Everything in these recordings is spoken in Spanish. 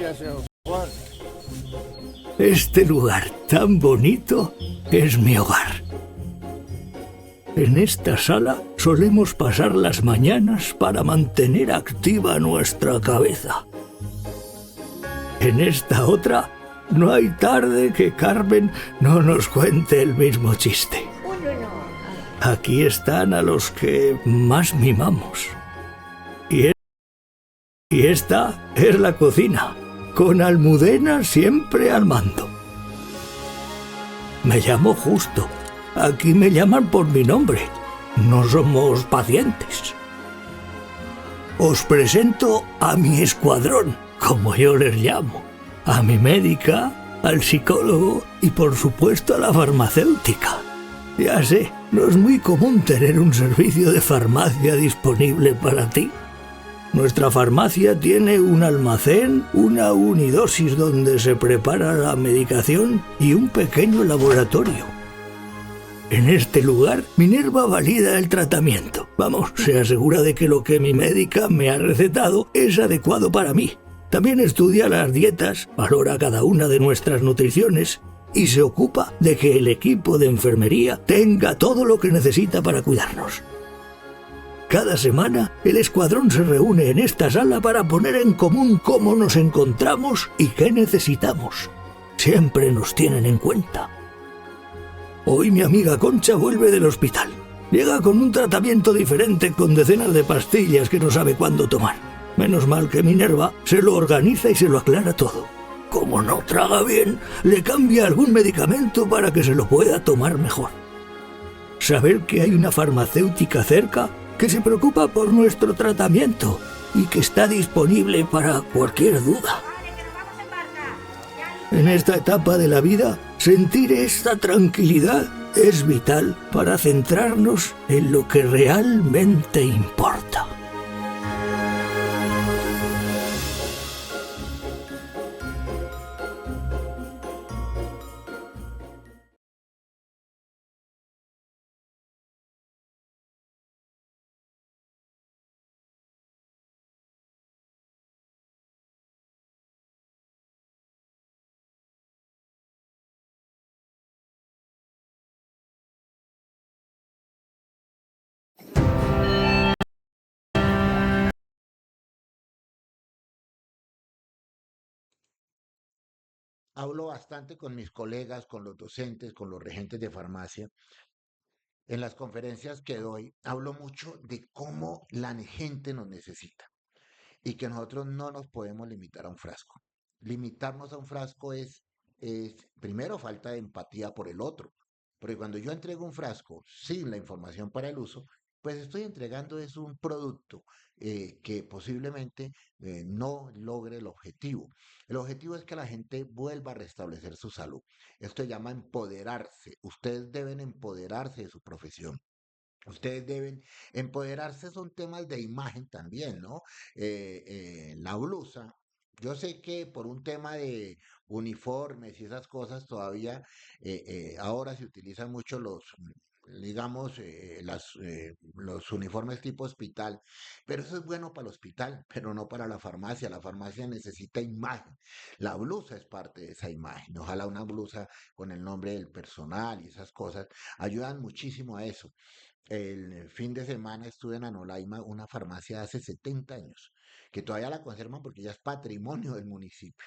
días, señor Juan. Este lugar tan bonito es mi hogar. En esta sala solemos pasar las mañanas para mantener activa nuestra cabeza. En esta otra, no hay tarde que Carmen no nos cuente el mismo chiste. Aquí están a los que más mimamos. Y, y esta es la cocina, con Almudena siempre al mando. Me llamo Justo. Aquí me llaman por mi nombre. No somos pacientes. Os presento a mi escuadrón, como yo les llamo. A mi médica, al psicólogo y por supuesto a la farmacéutica. Ya sé, no es muy común tener un servicio de farmacia disponible para ti. Nuestra farmacia tiene un almacén, una unidosis donde se prepara la medicación y un pequeño laboratorio. En este lugar, Minerva valida el tratamiento. Vamos, se asegura de que lo que mi médica me ha recetado es adecuado para mí. También estudia las dietas, valora cada una de nuestras nutriciones y se ocupa de que el equipo de enfermería tenga todo lo que necesita para cuidarnos. Cada semana, el escuadrón se reúne en esta sala para poner en común cómo nos encontramos y qué necesitamos. Siempre nos tienen en cuenta. Hoy mi amiga Concha vuelve del hospital. Llega con un tratamiento diferente con decenas de pastillas que no sabe cuándo tomar. Menos mal que Minerva se lo organiza y se lo aclara todo. Como no traga bien, le cambia algún medicamento para que se lo pueda tomar mejor. Saber que hay una farmacéutica cerca que se preocupa por nuestro tratamiento y que está disponible para cualquier duda. En esta etapa de la vida, sentir esta tranquilidad es vital para centrarnos en lo que realmente importa. Hablo bastante con mis colegas, con los docentes, con los regentes de farmacia. En las conferencias que doy, hablo mucho de cómo la gente nos necesita y que nosotros no nos podemos limitar a un frasco. Limitarnos a un frasco es primero falta de empatía por el otro, porque cuando yo entrego un frasco sin la información para el uso, pues estoy entregando es un producto que posiblemente no logre el objetivo. El objetivo es que la gente vuelva a restablecer su salud. Esto se llama empoderarse. Ustedes deben empoderarse de su profesión. Ustedes deben empoderarse, son temas de imagen también, ¿no? La blusa. Yo sé que por un tema de uniformes y esas cosas todavía ahora se utilizan mucho digamos, los uniformes tipo hospital, pero eso es bueno para el hospital, pero no para la farmacia. La farmacia necesita imagen. La blusa es parte de esa imagen. Ojalá una blusa con el nombre del personal y esas cosas ayudan muchísimo a eso. El fin de semana estuve en Anolaima, una farmacia de hace 70 años, que todavía la conservan porque ya es patrimonio del municipio.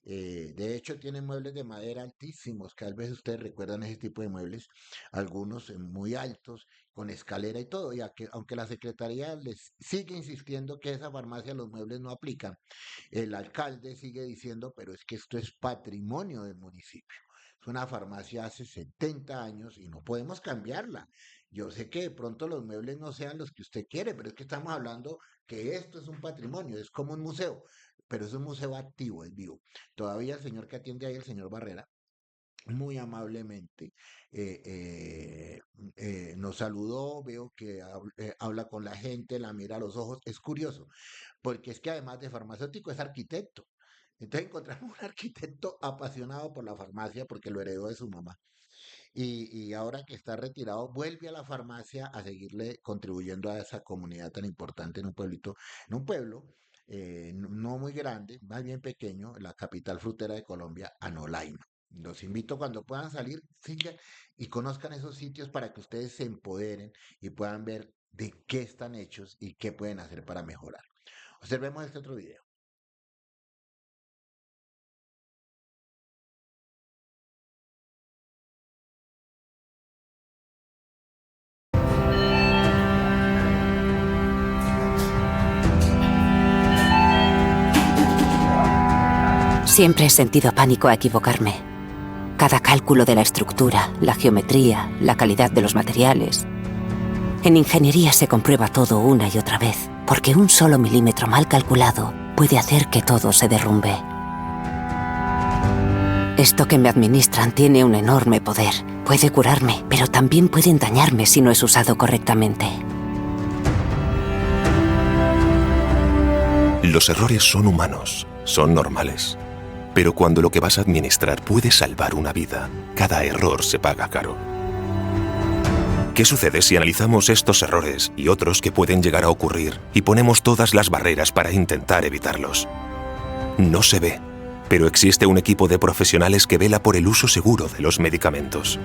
De hecho, tiene muebles de madera altísimos, que a veces ustedes recuerdan ese tipo de muebles, algunos muy altos, con escalera y todo, ya que aunque la secretaría les sigue insistiendo que esa farmacia los muebles no aplican, el alcalde sigue diciendo, pero es que esto es patrimonio del municipio. Es una farmacia hace 70 años y no podemos cambiarla. Yo sé que de pronto los muebles no sean los que usted quiere, pero es que estamos hablando que esto es un patrimonio, es como un museo, pero es un museo activo, es vivo. Todavía el señor que atiende ahí, el señor Barrera, muy amablemente nos saludó, veo que habla con la gente, la mira a los ojos. Es curioso, porque es que además de farmacéutico es arquitecto. Entonces encontramos un arquitecto apasionado por la farmacia porque lo heredó de su mamá. Y ahora que está retirado, vuelve a la farmacia a seguirle contribuyendo a esa comunidad tan importante en un pueblito, en un pueblo no muy grande, más bien pequeño, la capital frutera de Colombia, Anolaima. Los invito cuando puedan salir, sigan y conozcan esos sitios para que ustedes se empoderen y puedan ver de qué están hechos y qué pueden hacer para mejorar. Observemos este otro video. Siempre he sentido pánico a equivocarme. Cada cálculo de la estructura, la geometría, la calidad de los materiales. En ingeniería se comprueba todo una y otra vez, porque un solo milímetro mal calculado puede hacer que todo se derrumbe. Esto que me administran tiene un enorme poder. Puede curarme, pero también pueden dañarme si no es usado correctamente. Los errores son humanos, son normales. Pero cuando lo que vas a administrar puede salvar una vida, cada error se paga caro. ¿Qué sucede si analizamos estos errores y otros que pueden llegar a ocurrir y ponemos todas las barreras para intentar evitarlos? No se ve, pero existe un equipo de profesionales que vela por el uso seguro de los medicamentos.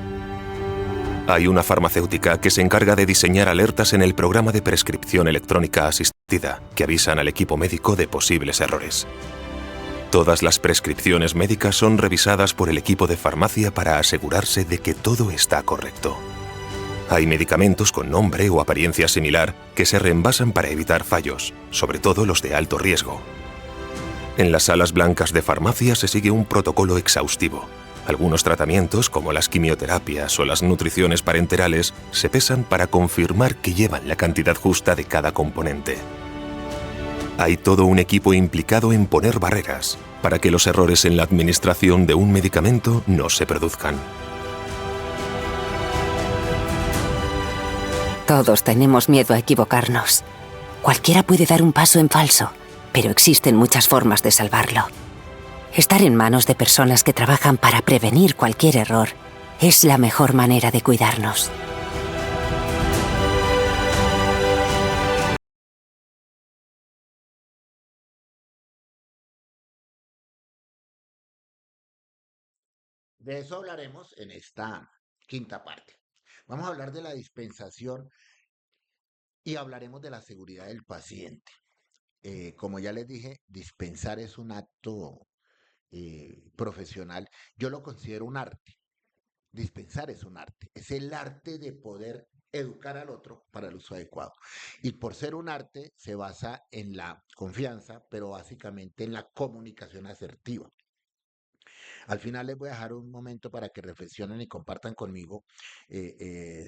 Hay una farmacéutica que se encarga de diseñar alertas en el programa de prescripción electrónica asistida que avisan al equipo médico de posibles errores. Todas las prescripciones médicas son revisadas por el equipo de farmacia para asegurarse de que todo está correcto. Hay medicamentos con nombre o apariencia similar que se reembasan para evitar fallos, sobre todo los de alto riesgo. En las salas blancas de farmacia se sigue un protocolo exhaustivo. Algunos tratamientos, como las quimioterapias o las nutriciones parenterales, se pesan para confirmar que llevan la cantidad justa de cada componente. Hay todo un equipo implicado en poner barreras para que los errores en la administración de un medicamento no se produzcan. Todos tenemos miedo a equivocarnos. Cualquiera puede dar un paso en falso, pero existen muchas formas de salvarlo. Estar en manos de personas que trabajan para prevenir cualquier error es la mejor manera de cuidarnos. De eso hablaremos en esta quinta parte. Vamos a hablar de la dispensación y hablaremos de la seguridad del paciente. Como ya les dije, dispensar es un acto profesional. Yo lo considero un arte. Dispensar es un arte. Es el arte de poder educar al otro para el uso adecuado. Y por ser un arte, se basa en la confianza, pero básicamente en la comunicación asertiva. Al final les voy a dejar un momento para que reflexionen y compartan conmigo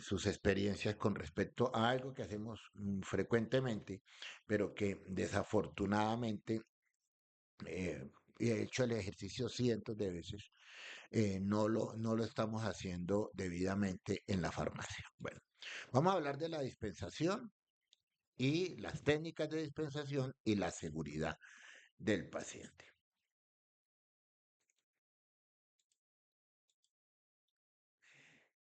sus experiencias con respecto a algo que hacemos frecuentemente, pero que desafortunadamente, y he hecho el ejercicio cientos de veces, no lo estamos haciendo debidamente en la farmacia. Bueno, vamos a hablar de la dispensación y las técnicas de dispensación y la seguridad del paciente.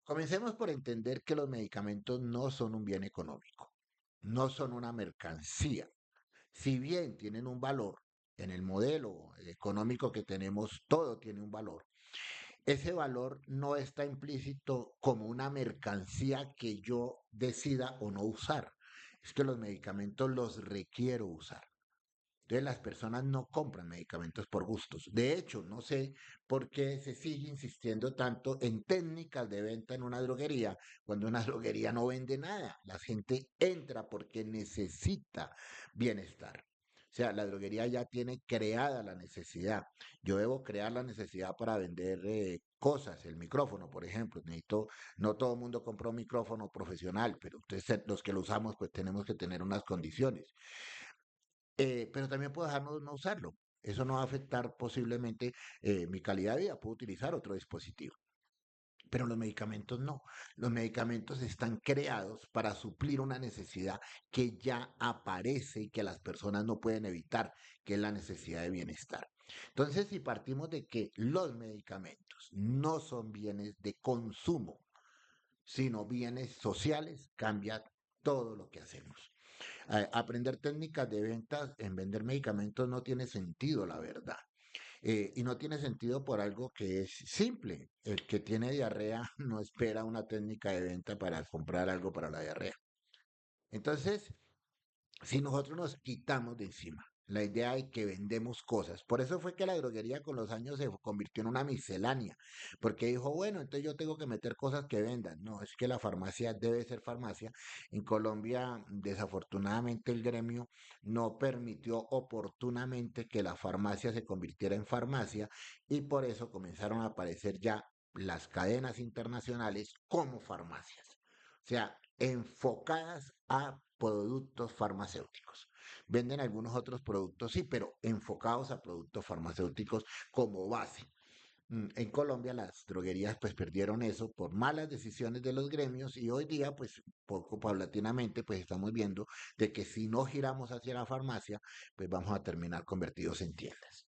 Comencemos por entender que los medicamentos no son un bien económico, no son una mercancía. Si bien tienen un valor, en el modelo económico que tenemos, todo tiene un valor. Ese valor no está implícito como una mercancía que yo decida o no usar. Es que los medicamentos los requiero usar. Entonces las personas no compran medicamentos por gustos. De hecho, no sé por qué se sigue insistiendo tanto en técnicas de venta en una droguería, cuando una droguería no vende nada. La gente entra porque necesita bienestar. O sea, la droguería ya tiene creada la necesidad. Yo debo crear la necesidad para vender cosas, el micrófono, por ejemplo. Necesito, no todo el mundo compra un micrófono profesional, pero ustedes, los que lo usamos, pues tenemos que tener unas condiciones. Pero también puedo dejar no usarlo. Eso no va a afectar posiblemente mi calidad de vida. Puedo utilizar otro dispositivo. Pero los medicamentos no. Los medicamentos están creados para suplir una necesidad que ya aparece y que las personas no pueden evitar, que es la necesidad de bienestar. Entonces, si partimos de que los medicamentos no son bienes de consumo, sino bienes sociales, cambia todo lo que hacemos. Aprender técnicas de ventas en vender medicamentos no tiene sentido, la verdad. Y no tiene sentido por algo que es simple. El que tiene diarrea no espera una técnica de venta para comprar algo para la diarrea. Entonces, si nosotros nos quitamos de encima la idea de que vendemos cosas, por eso fue que la droguería con los años se convirtió en una miscelánea, porque dijo, bueno, entonces yo tengo que meter cosas que vendan. No, es que la farmacia debe ser farmacia. En Colombia, desafortunadamente, el gremio no permitió oportunamente que la farmacia se convirtiera en farmacia y por eso comenzaron a aparecer ya las cadenas internacionales como farmacias. O sea, enfocadas a productos farmacéuticos. Venden algunos otros productos, sí, pero enfocados a productos farmacéuticos como base. En Colombia las droguerías pues perdieron eso por malas decisiones de los gremios y hoy día pues poco paulatinamente pues estamos viendo de que si no giramos hacia la farmacia pues vamos a terminar convertidos en tiendas.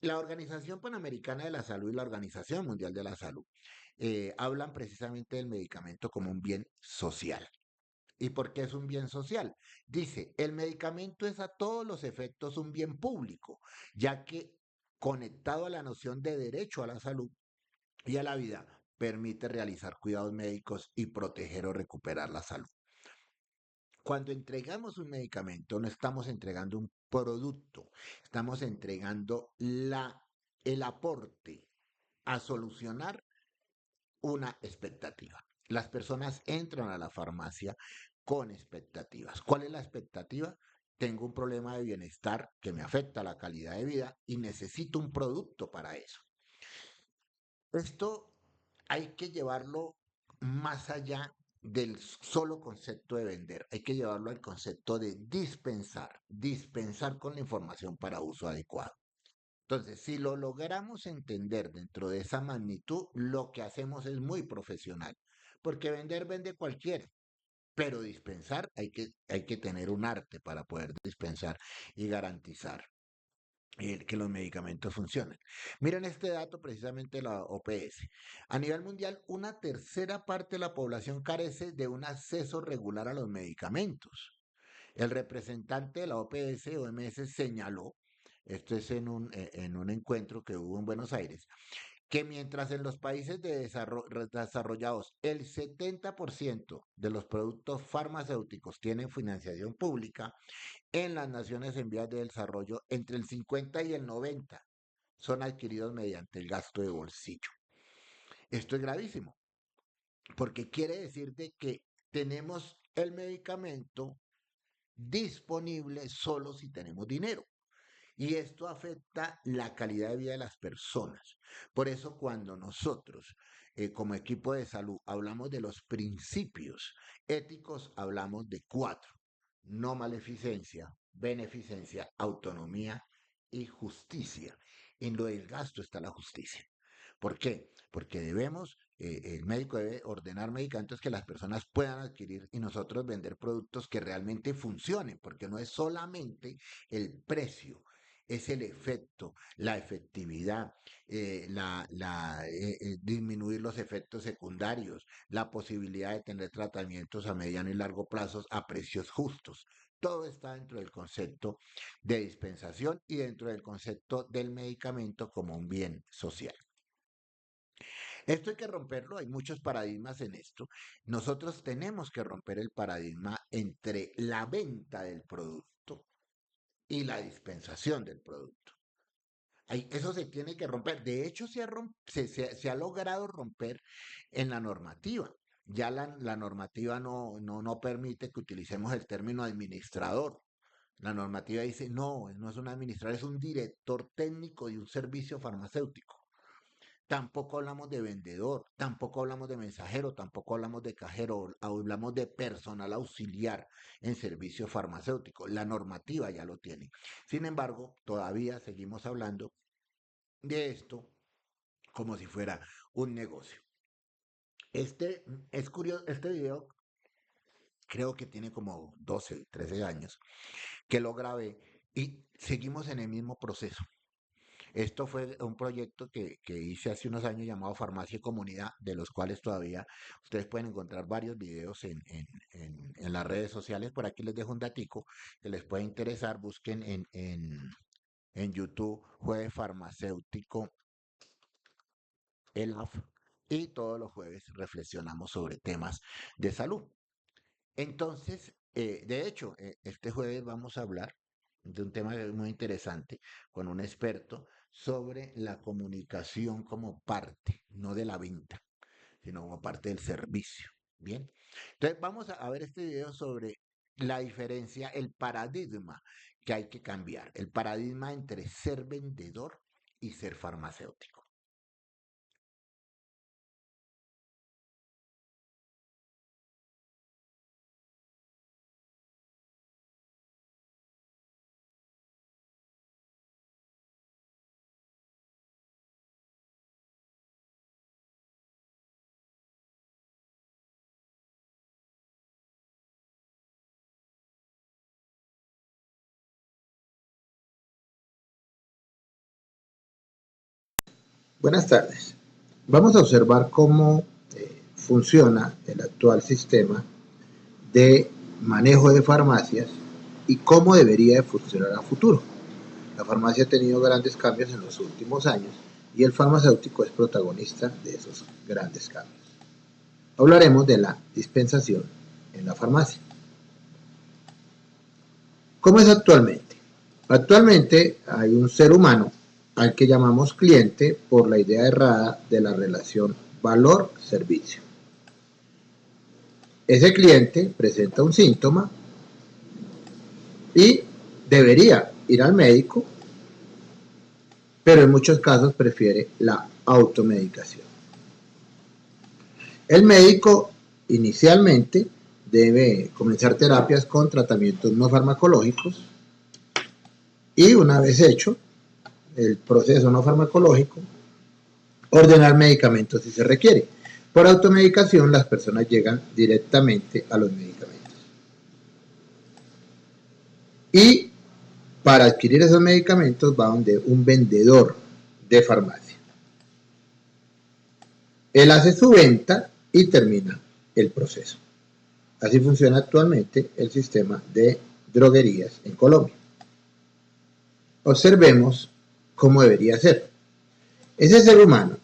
La Organización Panamericana de la Salud y la Organización Mundial de la Salud hablan precisamente del medicamento como un bien social. ¿Y por qué es un bien social? Dice, el medicamento es a todos los efectos un bien público, ya que conectado a la noción de derecho a la salud y a la vida, permite realizar cuidados médicos y proteger o recuperar la salud. Cuando entregamos un medicamento, no estamos entregando un producto, estamos entregando el aporte a solucionar una expectativa. Las personas entran a la farmacia con expectativas. ¿Cuál es la expectativa? Tengo un problema de bienestar que me afecta la calidad de vida y necesito un producto para eso. Esto hay que llevarlo más allá del solo concepto de vender, hay que llevarlo al concepto de dispensar con la información para uso adecuado. Entonces, si lo logramos entender dentro de esa magnitud, lo que hacemos es muy profesional, porque vender vende cualquiera, pero dispensar hay que tener un arte para poder dispensar y garantizar que los medicamentos funcionen. Miren este dato precisamente de la OPS. A nivel mundial, una tercera parte de la población carece de un acceso regular a los medicamentos. El representante de la OMS señaló, esto es en un encuentro que hubo en Buenos Aires, que mientras en los países desarrollados el 70% de los productos farmacéuticos tienen financiación pública, en las naciones en vías de desarrollo entre el 50 y el 90 son adquiridos mediante el gasto de bolsillo. Esto es gravísimo, porque quiere decir de que tenemos el medicamento disponible solo si tenemos dinero. Y esto afecta la calidad de vida de las personas. Por eso cuando nosotros, como equipo de salud, hablamos de los principios éticos, hablamos de cuatro. No maleficencia, beneficencia, autonomía y justicia. En lo del gasto está la justicia. ¿Por qué? Porque el médico debe ordenar medicamentos que las personas puedan adquirir y nosotros vender productos que realmente funcionen, porque no es solamente el precio, es el efecto, la efectividad, disminuir los efectos secundarios, la posibilidad de tener tratamientos a mediano y largo plazo a precios justos. Todo está dentro del concepto de dispensación y dentro del concepto del medicamento como un bien social. Esto hay que romperlo, hay muchos paradigmas en esto. Nosotros tenemos que romper el paradigma entre la venta del producto y la dispensación del producto. Eso se tiene que romper. De hecho, se ha logrado romper en la normativa. Ya la normativa no permite que utilicemos el término administrador. La normativa dice, no es un administrador, es un director técnico de un servicio farmacéutico. Tampoco hablamos de vendedor, tampoco hablamos de mensajero, tampoco hablamos de cajero, hablamos de personal auxiliar en servicio farmacéutico. La normativa ya lo tiene. Sin embargo, todavía seguimos hablando de esto como si fuera un negocio. Es curioso, este video creo que tiene como 12, 13 años que lo grabé y seguimos en el mismo proceso. Esto fue un proyecto que hice hace unos años llamado Farmacia y Comunidad, de los cuales todavía ustedes pueden encontrar varios videos en las redes sociales. Por aquí les dejo un datico que les puede interesar. Busquen en YouTube Jueves Farmacéutico ELAF, y todos los jueves reflexionamos sobre temas de salud. Entonces, de hecho, este jueves vamos a hablar de un tema muy interesante con un experto sobre la comunicación como parte, no de la venta, sino como parte del servicio. Bien, entonces vamos a ver este video sobre la diferencia, el paradigma que hay que cambiar, el paradigma entre ser vendedor y ser farmacéutico. Buenas tardes. Vamos a observar cómo funciona el actual sistema de manejo de farmacias y cómo debería de funcionar a futuro. La farmacia ha tenido grandes cambios en los últimos años y el farmacéutico es protagonista de esos grandes cambios. Hablaremos de la dispensación en la farmacia. ¿Cómo es actualmente? Actualmente hay un ser humano al que llamamos cliente por la idea errada de la relación valor-servicio. Ese cliente presenta un síntoma y debería ir al médico, pero en muchos casos prefiere la automedicación. El médico inicialmente debe comenzar terapias con tratamientos no farmacológicos y una vez hecho el proceso no farmacológico, ordenar medicamentos si se requiere. Por automedicación las personas llegan directamente a los medicamentos. Y para adquirir esos medicamentos va donde un vendedor de farmacia. Él hace su venta y termina el proceso. Así funciona actualmente el sistema de droguerías en Colombia. Observemos cómo debería ser. Ese ser humano,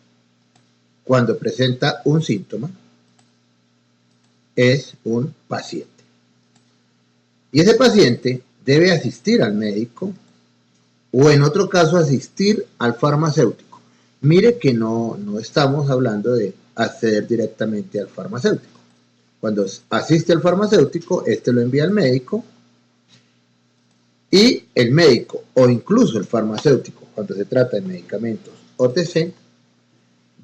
cuando presenta un síntoma, es un paciente. Y ese paciente debe asistir al médico o en otro caso asistir al farmacéutico. Mire que no estamos hablando de acceder directamente al farmacéutico. Cuando asiste al farmacéutico, este lo envía al médico y el médico o incluso el farmacéutico, cuando se trata de medicamentos OTC,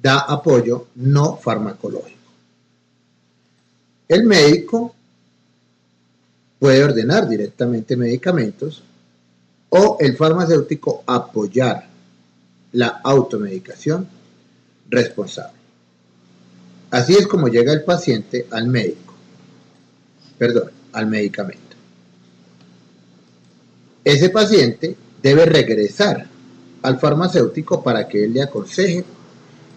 da apoyo no farmacológico. El médico puede ordenar directamente medicamentos o el farmacéutico apoyar la automedicación responsable. Así es como llega el paciente al medicamento. Ese paciente debe regresar al farmacéutico para que él le aconseje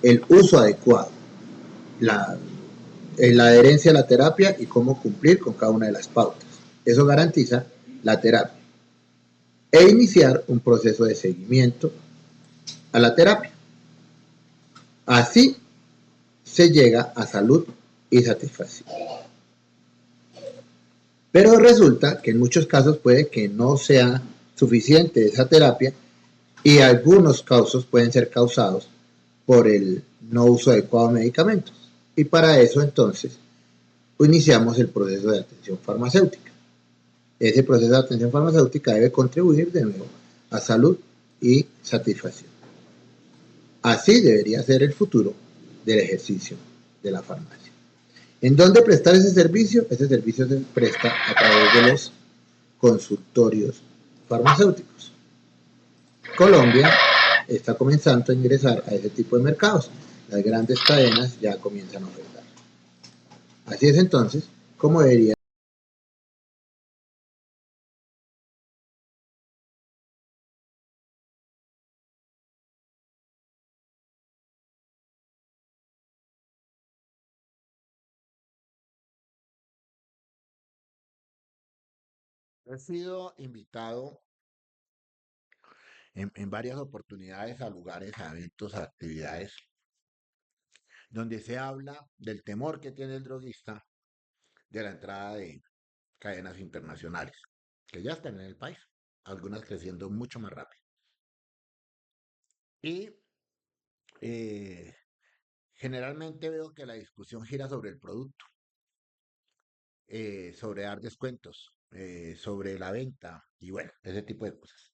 el uso adecuado, la adherencia a la terapia y cómo cumplir con cada una de las pautas. Eso garantiza la terapia. E iniciar un proceso de seguimiento a la terapia. Así se llega a salud y satisfacción. Pero resulta que en muchos casos puede que no sea suficiente esa terapia y algunos casos pueden ser causados por el no uso adecuado de medicamentos. Y para eso entonces iniciamos el proceso de atención farmacéutica. Ese proceso de atención farmacéutica debe contribuir de nuevo a salud y satisfacción. Así debería ser el futuro del ejercicio de la farmacia. ¿En dónde prestar ese servicio? Ese servicio se presta a través de los consultorios farmacéuticos. Colombia está comenzando a ingresar a ese tipo de mercados. Las grandes cadenas ya comienzan a ofertar. Así es entonces como debería He sido invitado en varias oportunidades a lugares, a eventos, a actividades, donde se habla del temor que tiene el droguista de la entrada de cadenas internacionales, que ya están en el país, algunas creciendo mucho más rápido. Y eh, generalmente veo que la discusión gira sobre el producto, sobre dar descuentos, sobre la venta y bueno, ese tipo de cosas.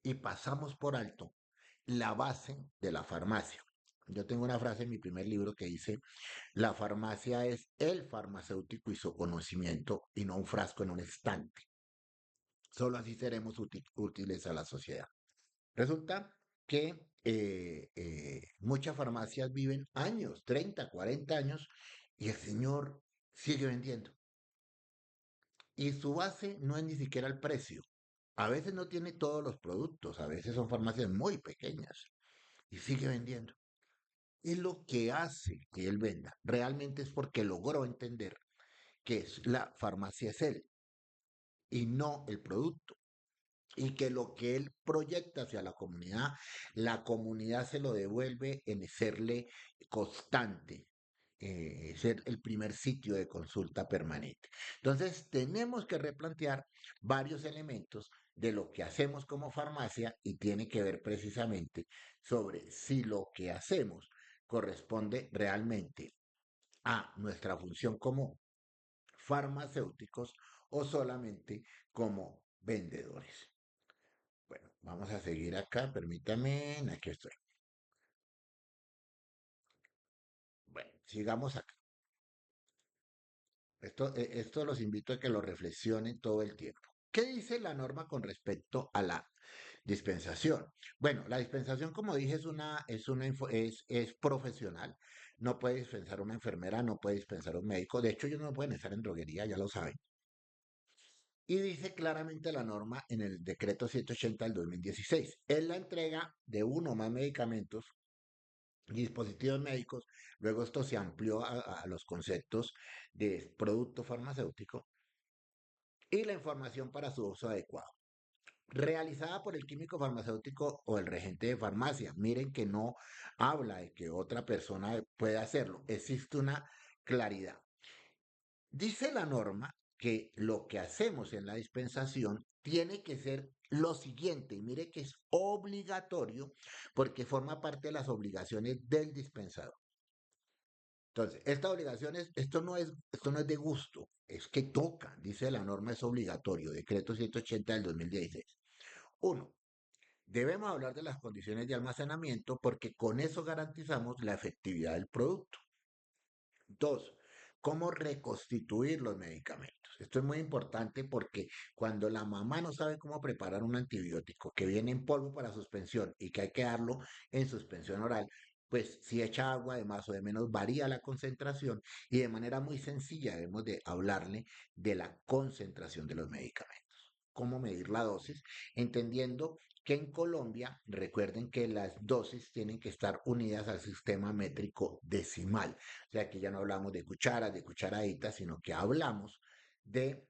Y pasamos por alto la base de la farmacia. Yo tengo una frase en mi primer libro que dice, la farmacia es el farmacéutico y su conocimiento y no un frasco en un estante. Solo así seremos útiles a la sociedad. Resulta que muchas farmacias viven años, 30, 40 años, y el señor sigue vendiendo. Y su base no es ni siquiera el precio. A veces no tiene todos los productos, a veces son farmacias muy pequeñas y sigue vendiendo. Y lo que hace que él venda realmente es porque logró entender que la farmacia es él y no el producto. Y que lo que él proyecta hacia la comunidad se lo devuelve en serle constante, ser el primer sitio de consulta permanente. Entonces, tenemos que replantear varios elementos de lo que hacemos como farmacia y tiene que ver precisamente sobre si lo que hacemos corresponde realmente a nuestra función como farmacéuticos o solamente como vendedores. Bueno, vamos a seguir acá, permítame, aquí estoy. Bueno, sigamos acá. Esto los invito a que lo reflexionen todo el tiempo. ¿Qué dice la norma con respecto a la dispensación? Bueno, la dispensación, como dije, es profesional. No puede dispensar una enfermera, no puede dispensar un médico. De hecho, ellos no pueden estar en droguería, ya lo saben. Y dice claramente la norma en el decreto 180 del 2016. Es la entrega de uno o más medicamentos dispositivos médicos. Luego esto se amplió a los conceptos de producto farmacéutico y la información para su uso adecuado. Realizada por el químico farmacéutico o el regente de farmacia. Miren que no habla de que otra persona pueda hacerlo. Existe una claridad. Dice la norma que lo que hacemos en la dispensación tiene que ser lo siguiente, y mire que es obligatorio porque forma parte de las obligaciones del dispensador. Entonces, esta obligación esto no es de gusto, es que toca, dice la norma, es obligatorio, decreto 180 del 2016. Uno, debemos hablar de las condiciones de almacenamiento porque con eso garantizamos la efectividad del producto. Dos, cómo reconstituir los medicamentos. Esto es muy importante porque cuando la mamá no sabe cómo preparar un antibiótico que viene en polvo para suspensión y que hay que darlo en suspensión oral, pues si echa agua de más o de menos varía la concentración y de manera muy sencilla debemos de hablarle de la concentración de los medicamentos. Cómo medir la dosis, entendiendo que en Colombia, recuerden que las dosis tienen que estar unidas al sistema métrico decimal. O sea, que ya no hablamos de cucharas, de cucharaditas, sino que hablamos de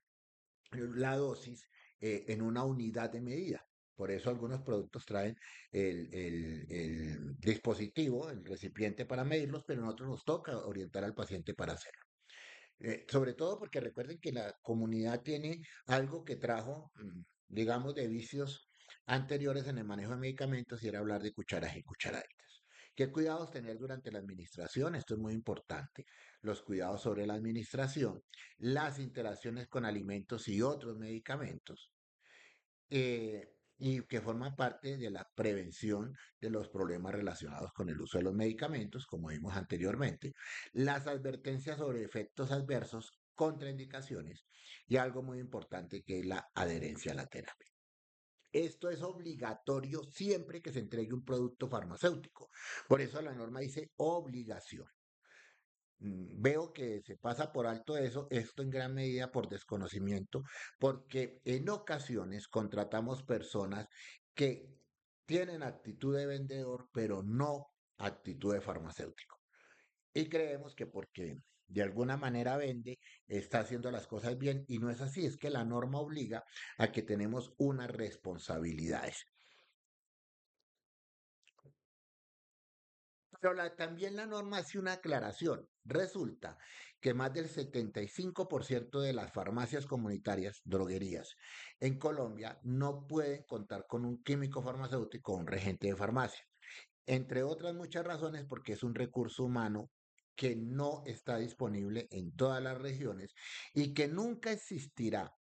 la dosis en una unidad de medida. Por eso algunos productos traen el dispositivo, el recipiente para medirlos, pero a nosotros nos toca orientar al paciente para hacerlo. Sobre todo porque recuerden que la comunidad tiene algo que trajo, digamos, de vicios anteriores en el manejo de medicamentos y era hablar de cucharas y cucharaditas. ¿Qué cuidados tener durante la administración? Esto es muy importante. Los cuidados sobre la administración, las interacciones con alimentos y otros medicamentos, y que forma parte de la prevención de los problemas relacionados con el uso de los medicamentos, como vimos anteriormente, las advertencias sobre efectos adversos, contraindicaciones y algo muy importante que es la adherencia a la terapia. Esto es obligatorio siempre que se entregue un producto farmacéutico. Por eso la norma dice obligación. Veo que se pasa por alto eso, esto en gran medida por desconocimiento, porque en ocasiones contratamos personas que tienen actitud de vendedor, pero no actitud de farmacéutico. Y creemos que porque de alguna manera vende, está haciendo las cosas bien y no es así, es que la norma obliga a que tenemos unas responsabilidades. Pero también la norma hace una aclaración. Resulta que más del 75% de las farmacias comunitarias, droguerías, en Colombia no pueden contar con un químico farmacéutico o un regente de farmacia. Entre otras muchas razones, porque es un recurso humano que no está disponible en todas las regiones y que nunca existirá,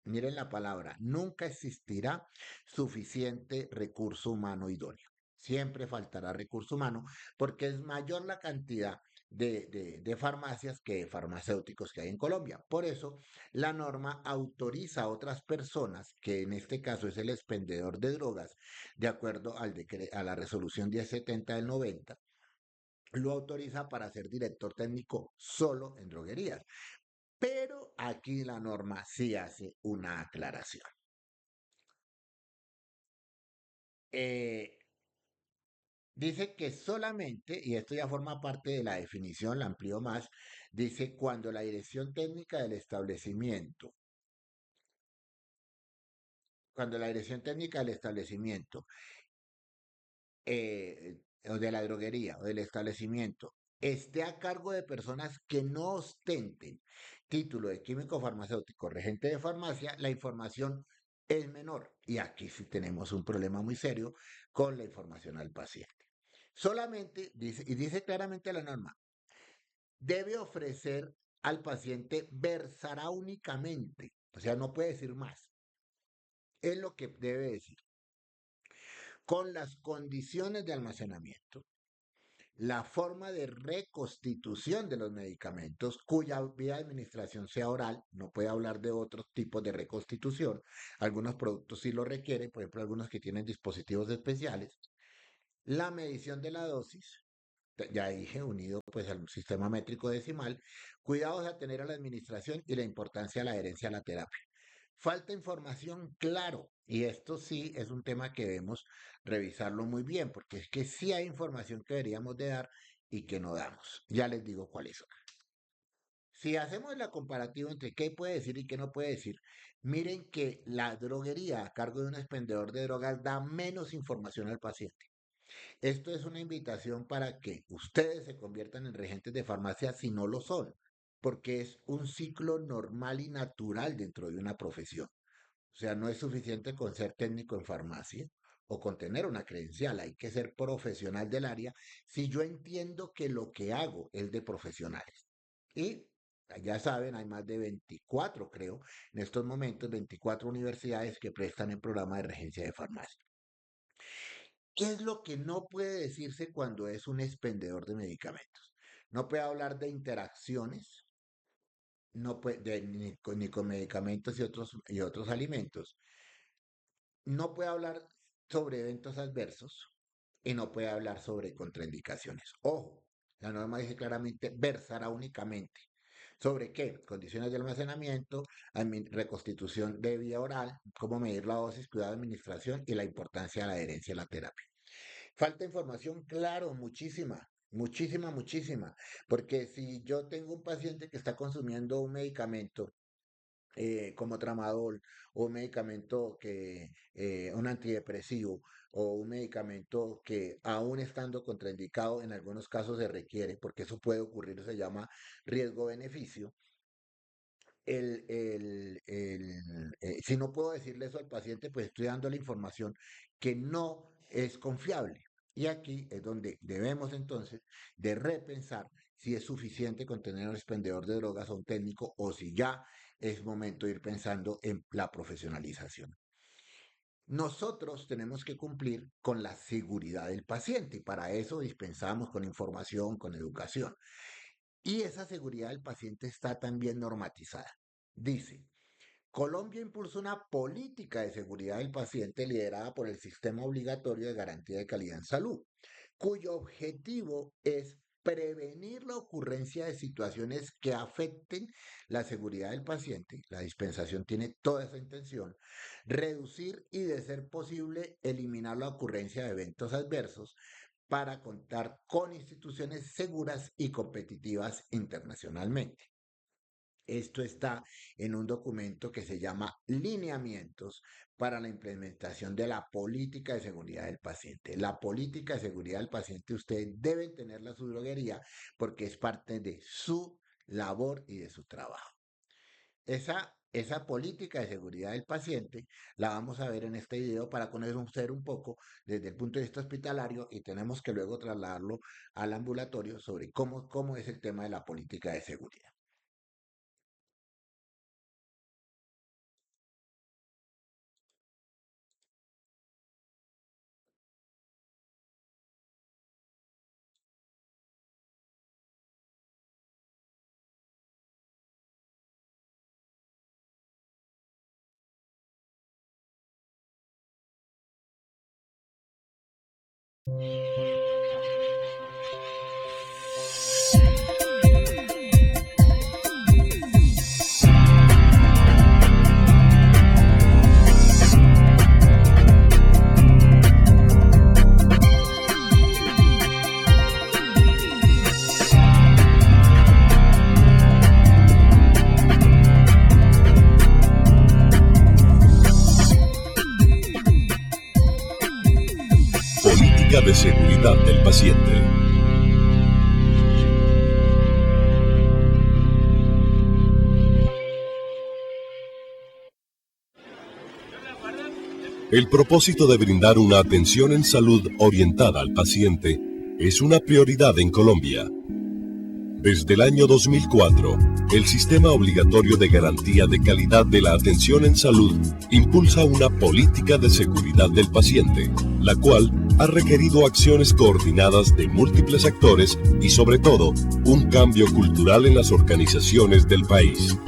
miren la palabra, nunca existirá suficiente recurso humano idóneo. Siempre faltará recurso humano porque es mayor la cantidad de farmacias que de farmacéuticos que hay en Colombia. Por eso, la norma autoriza a otras personas, que en este caso es el expendedor de drogas, de acuerdo a la resolución 1070 del 90, lo autoriza para ser director técnico solo en droguerías. Pero aquí la norma sí hace una aclaración. Eh, Dice que solamente, y esto ya forma parte de la definición, la amplió más, dice cuando la dirección técnica del establecimiento, cuando la dirección técnica del establecimiento o de la droguería o del establecimiento esté a cargo de personas que no ostenten título de químico farmacéutico, regente de farmacia, la información es menor. Y aquí sí tenemos un problema muy serio con la información al paciente. Solamente, dice, y dice claramente la norma, debe ofrecer al paciente, versará únicamente, o sea, no puede decir más, es lo que debe decir, con las condiciones de almacenamiento, la forma de reconstitución de los medicamentos cuya vía de administración sea oral, no puede hablar de otros tipos de reconstitución, algunos productos sí lo requieren, por ejemplo, algunos que tienen dispositivos especiales, la medición de la dosis, ya dije, unido pues al sistema métrico decimal, cuidados a tener a la administración y la importancia de la adherencia a la terapia. Falta información, claro, y esto sí es un tema que debemos revisarlo muy bien, porque es que sí hay información que deberíamos de dar y que no damos. Ya les digo cuáles son. Si hacemos la comparativa entre qué puede decir y qué no puede decir, miren que la droguería a cargo de un expendedor de drogas da menos información al paciente. Esto es una invitación para que ustedes se conviertan en regentes de farmacia si no lo son, porque es un ciclo normal y natural dentro de una profesión. O sea, no es suficiente con ser técnico en farmacia o con tener una credencial, hay que ser profesional del área si yo entiendo que lo que hago es de profesionales. Y ya saben, hay más de 24, creo, en estos momentos, 24 universidades que prestan el programa de regencia de farmacia. ¿Qué es lo que no puede decirse cuando es un expendedor de medicamentos? No puede hablar de interacciones, no puede, ni con medicamentos y otros alimentos. No puede hablar sobre eventos adversos y no puede hablar sobre contraindicaciones. Ojo, la norma dice claramente versará únicamente. ¿Sobre qué? Condiciones de almacenamiento, reconstitución de vía oral, cómo medir la dosis, cuidado de administración y la importancia de la adherencia a la terapia. Falta información, claro, muchísima, muchísima, muchísima. Porque si yo tengo un paciente que está consumiendo un medicamento como tramadol o un medicamento un antidepresivo o un medicamento que aún estando contraindicado en algunos casos se requiere, porque eso puede ocurrir, se llama riesgo-beneficio. Si no puedo decirle eso al paciente, pues estoy dando la información que no es confiable. Y aquí es donde debemos entonces de repensar si es suficiente con tener un expendedor de drogas o un técnico o si ya es momento de ir pensando en la profesionalización. Nosotros tenemos que cumplir con la seguridad del paciente y para eso dispensamos con información, con educación. Y esa seguridad del paciente está también normatizada. Dice, Colombia impulsa una política de seguridad del paciente liderada por el Sistema Obligatorio de Garantía de Calidad en Salud, cuyo objetivo es prevenir la ocurrencia de situaciones que afecten la seguridad del paciente. La dispensación tiene toda esa intención. Reducir y, de ser posible, eliminar la ocurrencia de eventos adversos, para contar con instituciones seguras y competitivas internacionalmente. Esto está en un documento que se llama Lineamientos para la implementación de la política de seguridad del paciente. La política de seguridad del paciente ustedes deben tenerla en su droguería porque es parte de su labor y de su trabajo. Esa política de seguridad del paciente la vamos a ver en este video para conocer un poco desde el punto de vista hospitalario y tenemos que luego trasladarlo al ambulatorio sobre cómo es el tema de la política de seguridad. Política de seguridad del paciente. El propósito de brindar una atención en salud orientada al paciente es una prioridad en Colombia. Desde el año 2004, el Sistema Obligatorio de Garantía de Calidad de la Atención en Salud impulsa una política de seguridad del paciente, la cual ha requerido acciones coordinadas de múltiples actores y, sobre todo, un cambio cultural en las organizaciones del país.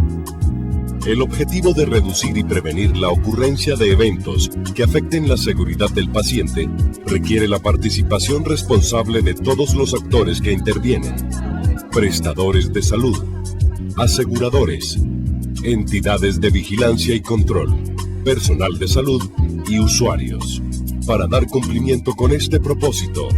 El objetivo de reducir y prevenir la ocurrencia de eventos que afecten la seguridad del paciente requiere la participación responsable de todos los actores que intervienen: prestadores de salud, aseguradores, entidades de vigilancia y control, personal de salud y usuarios. Para dar cumplimiento con este propósito,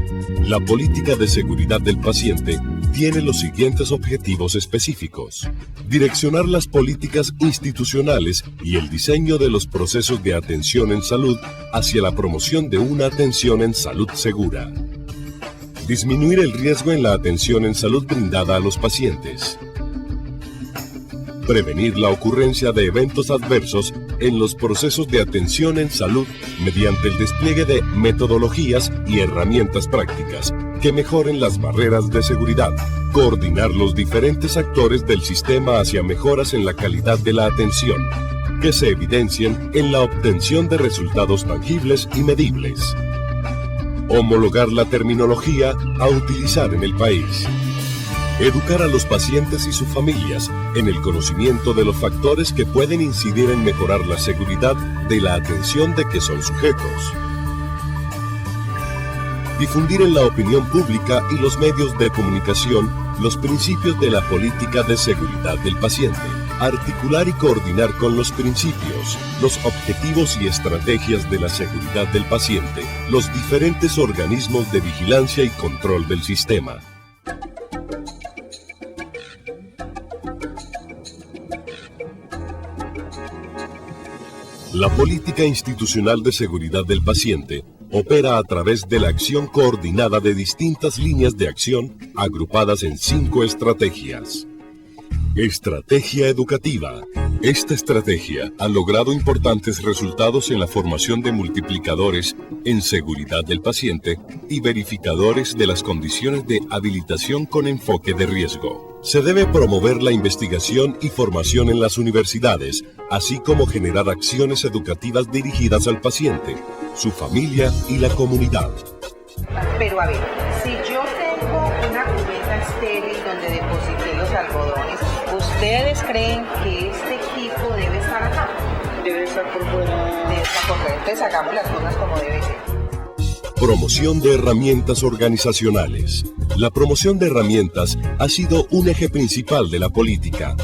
la política de seguridad del paciente tiene los siguientes objetivos específicos: direccionar las políticas institucionales y el diseño de los procesos de atención en salud hacia la promoción de una atención en salud segura. Disminuir el riesgo en la atención en salud brindada a los pacientes. Prevenir la ocurrencia de eventos adversos en los procesos de atención en salud mediante el despliegue de metodologías y herramientas prácticas que mejoren las barreras de seguridad. Coordinar los diferentes actores del sistema hacia mejoras en la calidad de la atención, que se evidencien en la obtención de resultados tangibles y medibles. Homologar la terminología a utilizar en el país. Educar a los pacientes y sus familias en el conocimiento de los factores que pueden incidir en mejorar la seguridad de la atención de que son sujetos. Difundir en la opinión pública y los medios de comunicación los principios de la política de seguridad del paciente. Articular y coordinar con los principios, los objetivos y estrategias de la seguridad del paciente, los diferentes organismos de vigilancia y control del sistema. La política institucional de seguridad del paciente opera a través de la acción coordinada de distintas líneas de acción agrupadas en 5 estrategias. Estrategia educativa. Esta estrategia ha logrado importantes resultados en la formación de multiplicadores en seguridad del paciente y verificadores de las condiciones de habilitación con enfoque de riesgo. Se debe promover la investigación y formación en las universidades, así como generar acciones educativas dirigidas al paciente, su familia y la comunidad. Pero a ver, si yo tengo una cubeta estéril donde deposité los algodones, ¿ustedes creen que este equipo debe estar acá? Debe estar por fuera. Debe estar por fuera. Entonces hagamos las cosas como debe ser. Promoción de herramientas organizacionales. La promoción de herramientas ha sido un eje principal de la política.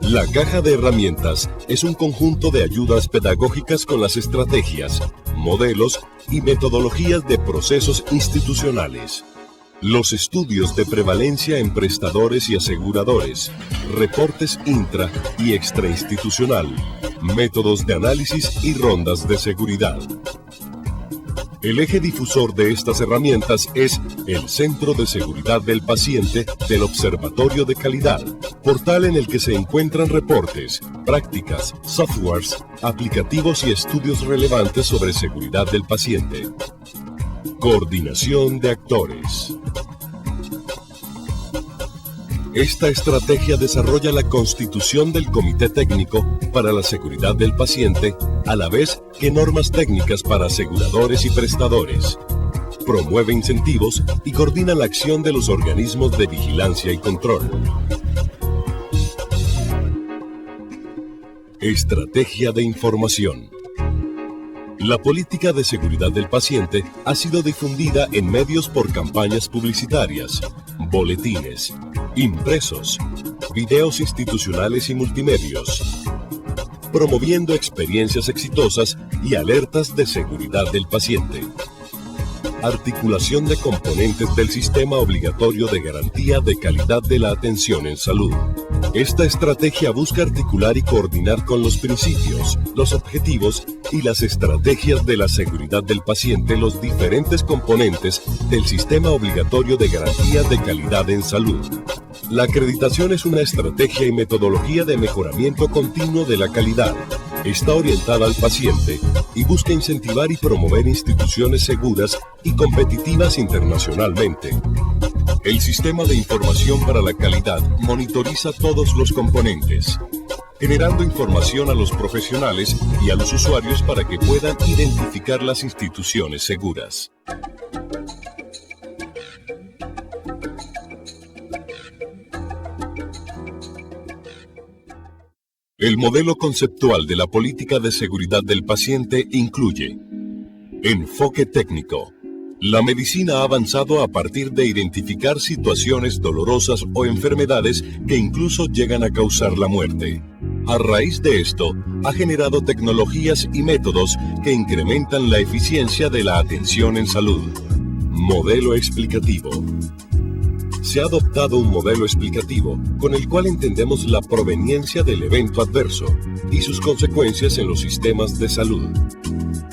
La caja de herramientas es un conjunto de ayudas pedagógicas con las estrategias, modelos y metodologías de procesos institucionales. Los estudios de prevalencia en prestadores y aseguradores, reportes intra y extrainstitucional, métodos de análisis y rondas de seguridad. El eje difusor de estas herramientas es el Centro de Seguridad del Paciente del Observatorio de Calidad, portal en el que se encuentran reportes, prácticas, softwares, aplicativos y estudios relevantes sobre seguridad del paciente. Coordinación de actores. Esta estrategia desarrolla la constitución del Comité Técnico para la Seguridad del Paciente, a la vez que normas técnicas para aseguradores y prestadores. Promueve incentivos y coordina la acción de los organismos de vigilancia y control. Estrategia de información. La política de seguridad del paciente ha sido difundida en medios por campañas publicitarias, boletines, impresos, videos institucionales y multimedios, promoviendo experiencias exitosas y alertas de seguridad del paciente. Articulación de componentes del sistema obligatorio de garantía de calidad de la atención en salud. Esta estrategia busca articular y coordinar con los principios, los objetivos y las estrategias de la seguridad del paciente los diferentes componentes del sistema obligatorio de garantía de calidad en salud. La acreditación es una estrategia y metodología de mejoramiento continuo de la calidad. Está orientada al paciente y busca incentivar y promover instituciones seguras y competitivas internacionalmente. El Sistema de Información para la Calidad monitoriza todos los componentes, generando información a los profesionales y a los usuarios para que puedan identificar las instituciones seguras. El modelo conceptual de la política de seguridad del paciente incluye enfoque técnico. La medicina ha avanzado a partir de identificar situaciones dolorosas o enfermedades que incluso llegan a causar la muerte. A raíz de esto, ha generado tecnologías y métodos que incrementan la eficiencia de la atención en salud. Modelo explicativo. Se ha adoptado un modelo explicativo con el cual entendemos la proveniencia del evento adverso y sus consecuencias en los sistemas de salud.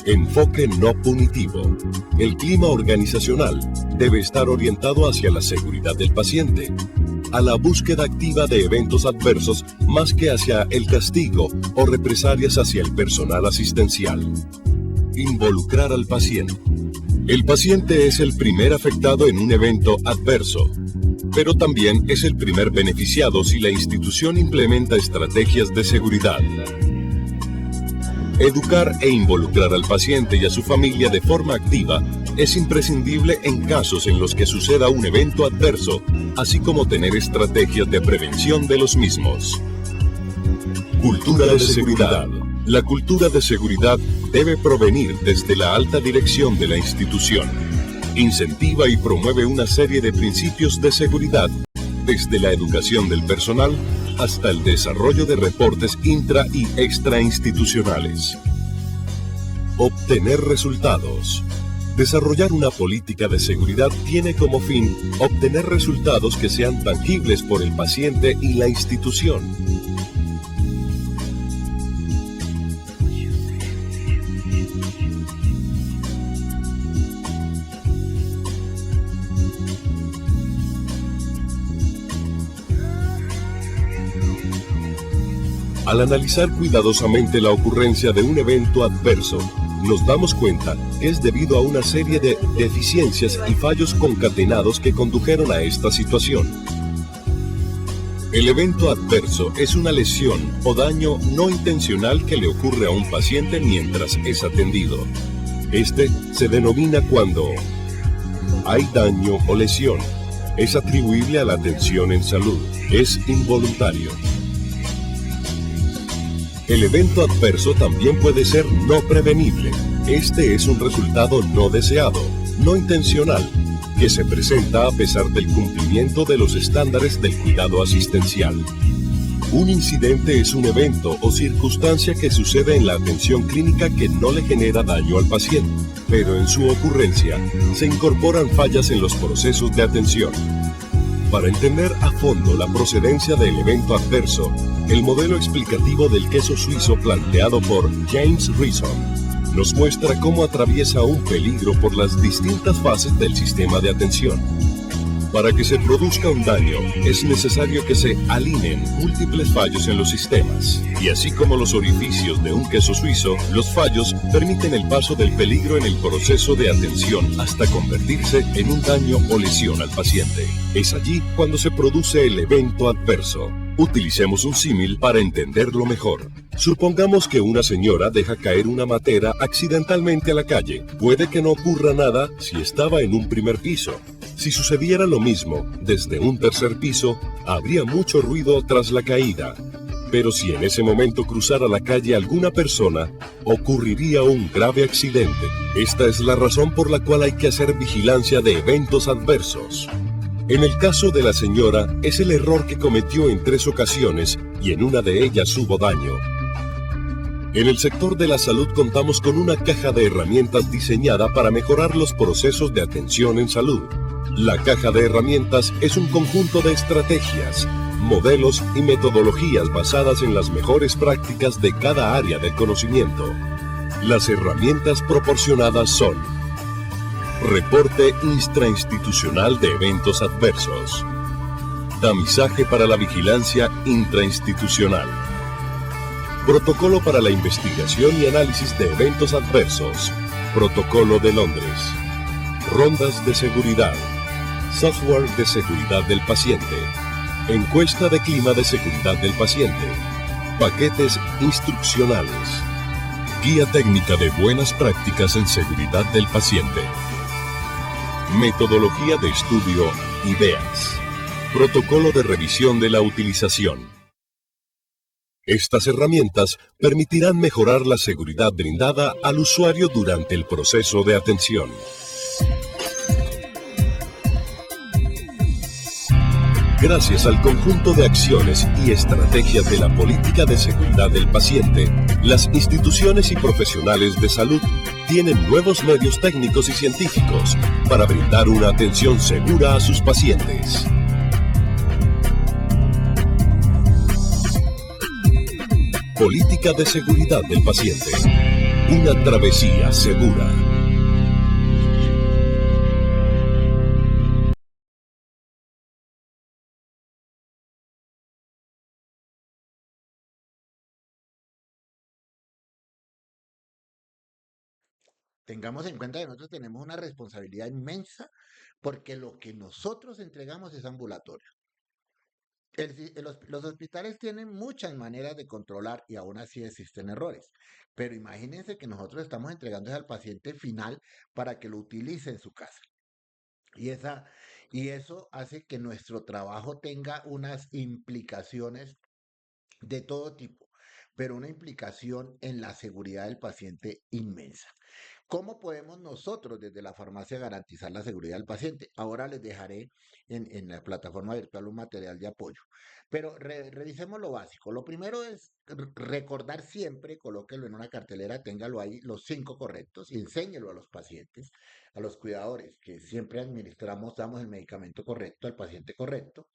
Enfoque no punitivo. El clima organizacional debe estar orientado hacia la seguridad del paciente, a la búsqueda activa de eventos adversos más que hacia el castigo o represalias hacia el personal asistencial. Involucrar al paciente. El paciente es el primer afectado en un evento adverso, pero también es el primer beneficiado si la institución implementa estrategias de seguridad. Educar e involucrar al paciente y a su familia de forma activa es imprescindible en casos en los que suceda un evento adverso, así como tener estrategias de prevención de los mismos. Cultura de seguridad. La cultura de seguridad debe provenir desde la alta dirección de la institución. Incentiva y promueve una serie de principios de seguridad, desde la educación del personal hasta el desarrollo de reportes intra y extrainstitucionales. Obtener resultados. Desarrollar una política de seguridad tiene como fin obtener resultados que sean tangibles por el paciente y la institución. Al analizar cuidadosamente la ocurrencia de un evento adverso, nos damos cuenta que es debido a una serie de deficiencias y fallos concatenados que condujeron a esta situación. El evento adverso es una lesión o daño no intencional que le ocurre a un paciente mientras es atendido. Este se denomina cuando hay daño o lesión. Es atribuible a la atención en salud. Es involuntario. El evento adverso también puede ser no prevenible. Este es un resultado no deseado, no intencional, que se presenta a pesar del cumplimiento de los estándares del cuidado asistencial. Un incidente es un evento o circunstancia que sucede en la atención clínica que no le genera daño al paciente, pero en su ocurrencia se incorporan fallas en los procesos de atención. Para entender a fondo la procedencia del evento adverso, el modelo explicativo del queso suizo planteado por James Reason nos muestra cómo atraviesa un peligro por las distintas fases del sistema de atención. Para que se produzca un daño, es necesario que se alineen múltiples fallos en los sistemas. Y así como los orificios de un queso suizo, los fallos permiten el paso del peligro en el proceso de atención hasta convertirse en un daño o lesión al paciente. Es allí cuando se produce el evento adverso. Utilicemos un símil para entenderlo mejor. Supongamos que una señora deja caer una matera accidentalmente a la calle. Puede que no ocurra nada si estaba en un primer piso. Si sucediera lo mismo desde un tercer piso, habría mucho ruido tras la caída. Pero si en ese momento cruzara la calle alguna persona, ocurriría un grave accidente. Esta es la razón por la cual hay que hacer vigilancia de eventos adversos. En el caso de la señora, es el error que cometió en 3 ocasiones y en una de ellas hubo daño. En el sector de la salud contamos con una caja de herramientas diseñada para mejorar los procesos de atención en salud. La caja de herramientas es un conjunto de estrategias, modelos y metodologías basadas en las mejores prácticas de cada área del conocimiento. Las herramientas proporcionadas son: reporte intrainstitucional de eventos adversos, tamizaje para la vigilancia intrainstitucional, protocolo para la investigación y análisis de eventos adversos, Protocolo de Londres, rondas de seguridad, software de seguridad del paciente, encuesta de clima de seguridad del paciente, paquetes instruccionales, guía técnica de buenas prácticas en seguridad del paciente, metodología de estudio IDEAS, protocolo de revisión de la utilización. Estas herramientas permitirán mejorar la seguridad brindada al usuario durante el proceso de atención. Gracias al conjunto de acciones y estrategias de la política de seguridad del paciente, las instituciones y profesionales de salud tienen nuevos medios técnicos y científicos para brindar una atención segura a sus pacientes. Política de seguridad del paciente. Una travesía segura. Tengamos en cuenta que nosotros tenemos una responsabilidad inmensa porque lo que nosotros entregamos es ambulatorio. Los hospitales tienen muchas maneras de controlar y aún así existen errores. Pero imagínense que nosotros estamos entregando al paciente final para que lo utilice en su casa. Y, esa, y eso hace que nuestro trabajo tenga unas implicaciones de todo tipo, pero una implicación en la seguridad del paciente inmensa. ¿Cómo podemos nosotros desde la farmacia garantizar la seguridad del paciente? Ahora les dejaré en la plataforma virtual un material de apoyo. Pero revisemos lo básico. Lo primero es recordar siempre, colóquelo en una cartelera, téngalo ahí, los 5 correctos, y enséñelo a los pacientes, a los cuidadores, que siempre administramos, damos el medicamento correcto al paciente correcto,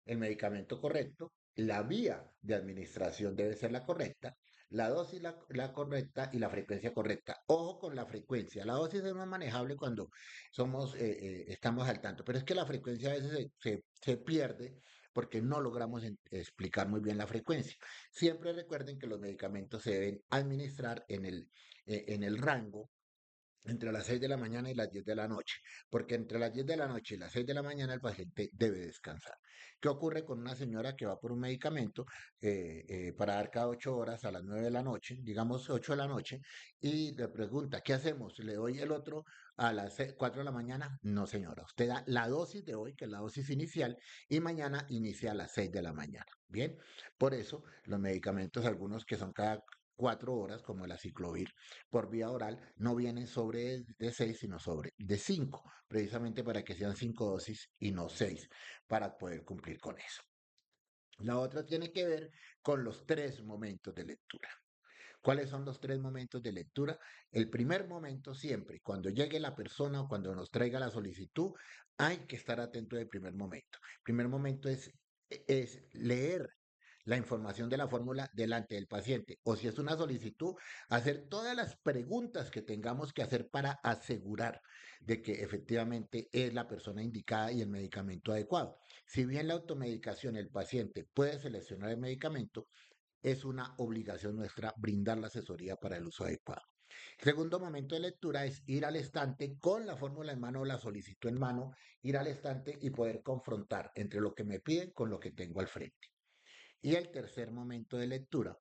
el medicamento correcto, la vía de administración debe ser la correcta, la dosis la correcta y la frecuencia correcta. Ojo con la frecuencia. La dosis es más manejable cuando estamos al tanto, pero es que la frecuencia a veces se pierde porque no logramos explicar muy bien la frecuencia. Siempre recuerden que los medicamentos se deben administrar en el rango entre las 6 de la mañana y las 10 de la noche, porque entre las 10 de la noche y las 6 de la mañana el paciente debe descansar. ¿Qué ocurre con una señora que va por un medicamento para dar cada 8 horas a las 9 de la noche, digamos 8 de la noche, y le pregunta, ¿qué hacemos? ¿Le doy el otro a las 4 de la mañana? No, señora, usted da la dosis de hoy, que es la dosis inicial, y mañana inicia a las 6 de la mañana. Bien, por eso los medicamentos, algunos que son cada 4 horas, como el aciclovir, por vía oral, no vienen sobre de 6, sino sobre de 5, precisamente para que sean 5 dosis y no 6, para poder cumplir con eso. La otra tiene que ver con los tres momentos de lectura. ¿Cuáles son los tres momentos de lectura? El primer momento siempre, cuando llegue la persona o cuando nos traiga la solicitud, hay que estar atento del primer momento. El primer momento es leer la información de la fórmula delante del paciente. O si es una solicitud, hacer todas las preguntas que tengamos que hacer para asegurar de que efectivamente es la persona indicada y el medicamento adecuado. Si bien la automedicación, el paciente puede seleccionar el medicamento, es una obligación nuestra brindar la asesoría para el uso adecuado. Segundo momento de lectura es ir al estante con la fórmula en mano o la solicitud en mano, ir al estante y poder confrontar entre lo que me piden con lo que tengo al frente. Y el tercer momento de lectura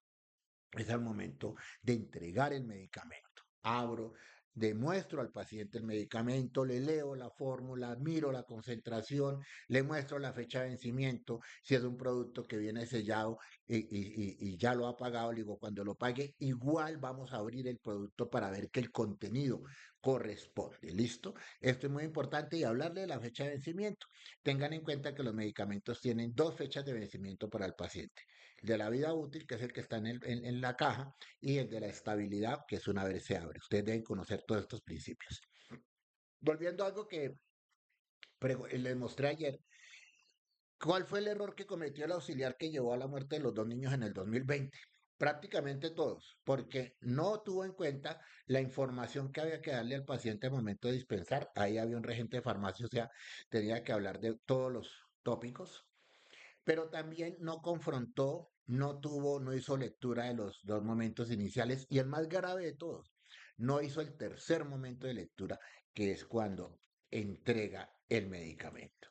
es el momento de entregar el medicamento. Abro, demuestro al paciente el medicamento, le leo la fórmula, miro la concentración, le muestro la fecha de vencimiento, si es un producto que viene sellado y ya lo ha pagado, le digo, cuando lo pague, igual vamos a abrir el producto para ver que el contenido corresponde. ¿Listo? Esto es muy importante y hablarle de la fecha de vencimiento. Tengan en cuenta que los medicamentos tienen dos fechas de vencimiento para el paciente: el de la vida útil, que es el que está en la caja, y el de la estabilidad, que es una vez se abre. Ustedes deben conocer todos estos principios. Volviendo a algo que les mostré ayer, ¿cuál fue el error que cometió el auxiliar que llevó a la muerte de los dos niños en el 2020? Prácticamente todos, porque no tuvo en cuenta la información que había que darle al paciente al momento de dispensar. Ahí había un regente de farmacia, o sea, tenía que hablar de todos los tópicos, pero también no confrontó, no hizo lectura de los dos momentos iniciales y el más grave de todos, no hizo el tercer momento de lectura, que es cuando entrega el medicamento.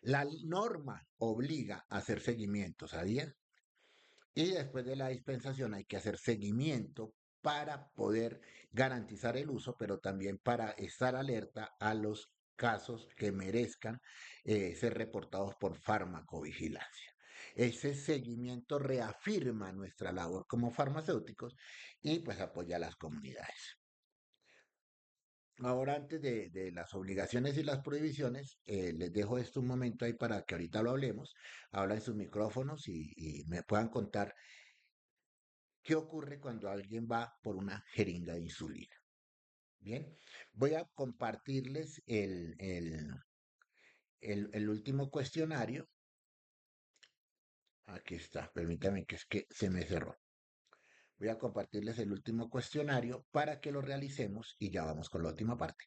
La norma obliga a hacer seguimiento, ¿sabían? Y después de la dispensación hay que hacer seguimiento para poder garantizar el uso, pero también para estar alerta a los casos que merezcan ser reportados por farmacovigilancia. Ese seguimiento reafirma nuestra labor como farmacéuticos y pues apoya a las comunidades. Ahora, antes de las obligaciones y las prohibiciones, les dejo esto un momento ahí para que ahorita lo hablemos. Habla en sus micrófonos y me puedan contar qué ocurre cuando alguien va por una jeringa de insulina. Bien, voy a compartirles el último cuestionario. Aquí está, permítame que es que se me cerró. Voy a compartirles el último cuestionario para que lo realicemos y ya vamos con la última parte.